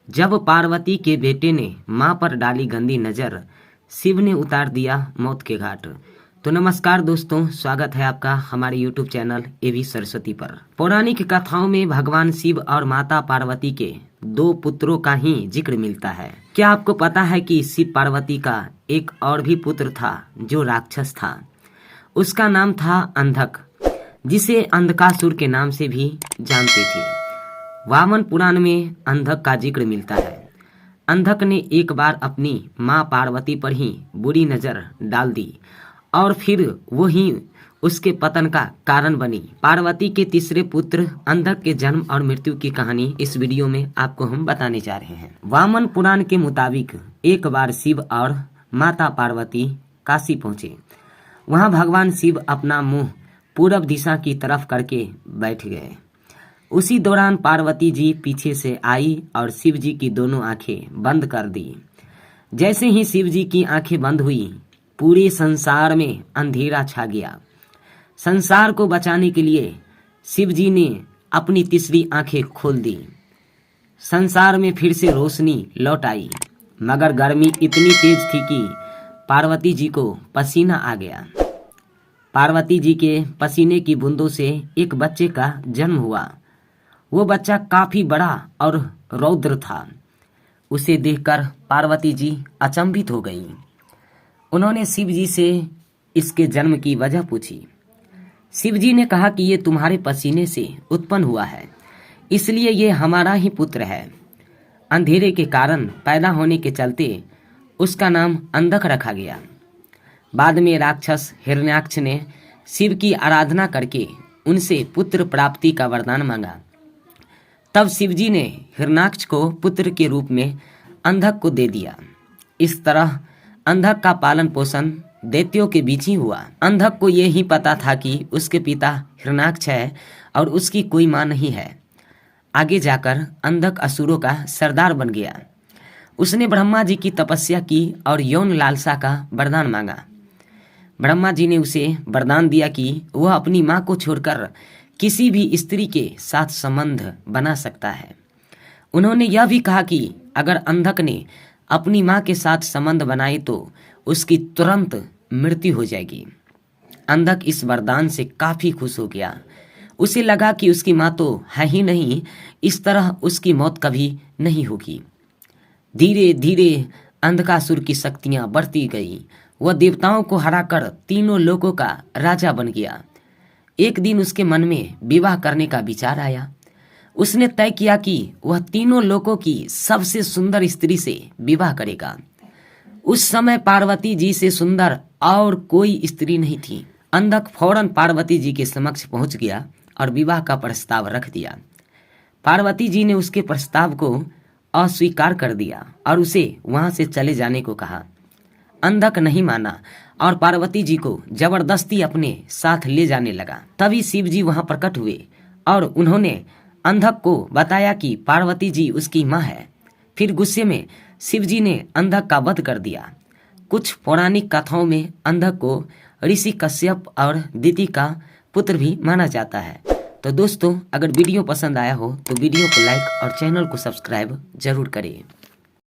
जब पार्वती के बेटे ने मां पर डाली गंदी नजर, शिव ने उतार दिया मौत के घाट। तो नमस्कार दोस्तों, स्वागत है आपका हमारे YouTube चैनल एवी सरस्वती पर। पौराणिक कथाओं में भगवान शिव और माता पार्वती के दो पुत्रों का ही जिक्र मिलता है। क्या आपको पता है कि शिव पार्वती का एक और भी पुत्र था जो राक्षस था। उसका नाम था अंधक, जिसे अंधकासुर के नाम से भी जानते थे। वामन पुराण में अंधक का जिक्र मिलता है। अंधक ने एक बार अपनी मां पार्वती पर ही बुरी नजर डाल दी और फिर वो ही उसके पतन का कारण बनी। पार्वती के तीसरे पुत्र अंधक के जन्म और मृत्यु की कहानी इस वीडियो में आपको हम बताने जा रहे हैं। वामन पुराण के मुताबिक एक बार शिव और माता पार्वती काशी पहुंचे। वहां भगवान शिव अपना मुंह पूरब दिशा की तरफ करके बैठ गए। उसी दौरान पार्वती जी पीछे से आई और शिव जी की दोनों आंखें बंद कर दी। जैसे ही शिव जी की आंखें बंद हुई, पूरे संसार में अंधेरा छा गया। संसार को बचाने के लिए शिव जी ने अपनी तीसरी आंखें खोल दी। संसार में फिर से रोशनी लौट आई, मगर गर्मी इतनी तेज थी कि पार्वती जी को पसीना आ गया। पार्वती जी के पसीने की बूंदों से एक बच्चे का जन्म हुआ। वो बच्चा काफी बड़ा और रौद्र था। उसे देखकर पार्वती जी अचंभित हो गईं। उन्होंने शिव जी से इसके जन्म की वजह पूछी। शिव जी ने कहा कि ये तुम्हारे पसीने से उत्पन्न हुआ है, इसलिए ये हमारा ही पुत्र है। अंधेरे के कारण पैदा होने के चलते उसका नाम अंधक रखा गया। बाद में राक्षस हिरण्याक्ष ने शिव की आराधना करके उनसे पुत्र प्राप्ति का वरदान मांगा। तब शिव जी ने हिरण्याक्ष को पुत्र के रूप में अंधक को दे दिया। इस तरह अंधक का पालन पोषण दैत्यों के बीच ही हुआ। अंधक को ये ही पता था कि उसके पिता हिरण्याक्ष है और उसकी कोई मां नहीं है। आगे जाकर अंधक असुरों का सरदार बन गया। उसने ब्रह्मा जी की तपस्या की और यौन लालसा का वरदान मांगा। ब्रह्मा जी ने उसे वरदान दिया कि वह अपनी मां को छोड़कर किसी भी स्त्री के साथ संबंध बना सकता है। उन्होंने यह भी कहा कि अगर अंधक ने अपनी मां के साथ संबंध बनाए तो उसकी तुरंत मृत्यु हो जाएगी। अंधक इस वरदान से काफी खुश हो गया। उसे लगा कि उसकी मां तो है ही नहीं, इस तरह उसकी मौत कभी नहीं होगी। धीरे धीरे अंधकासुर की शक्तियां बढ़ती गई। वह देवताओं को हराकर तीनों लोकों का राजा बन गया। एक दिन उसके मन में विवाह करने का विचार आया। उसने तय किया कि वह तीनों लोकों की सबसे सुंदर स्त्री से विवाह करेगा। उस समय पार्वती जी से सुंदर और कोई स्त्री नहीं थी। अंधक फौरन पार्वती जी के समक्ष पहुंच गया और विवाह का प्रस्ताव रख दिया। पार्वती जी ने उसके प्रस्ताव को अस्वीकार कर दिया और उसे वहां से चले जाने को कहा। अंधक नहीं माना और पार्वती जी को जबरदस्ती अपने साथ ले जाने लगा। तभी शिव जी वहां प्रकट हुए और उन्होंने अंधक को बताया कि पार्वती जी उसकी मां है। फिर गुस्से में शिव जी ने अंधक का वध कर दिया। कुछ पौराणिक कथाओं में अंधक को ऋषि कश्यप और दिति का पुत्र भी माना जाता है। तो दोस्तों, अगर वीडियो पसंद आया हो तो वीडियो को लाइक और चैनल को सब्सक्राइब जरूर करें।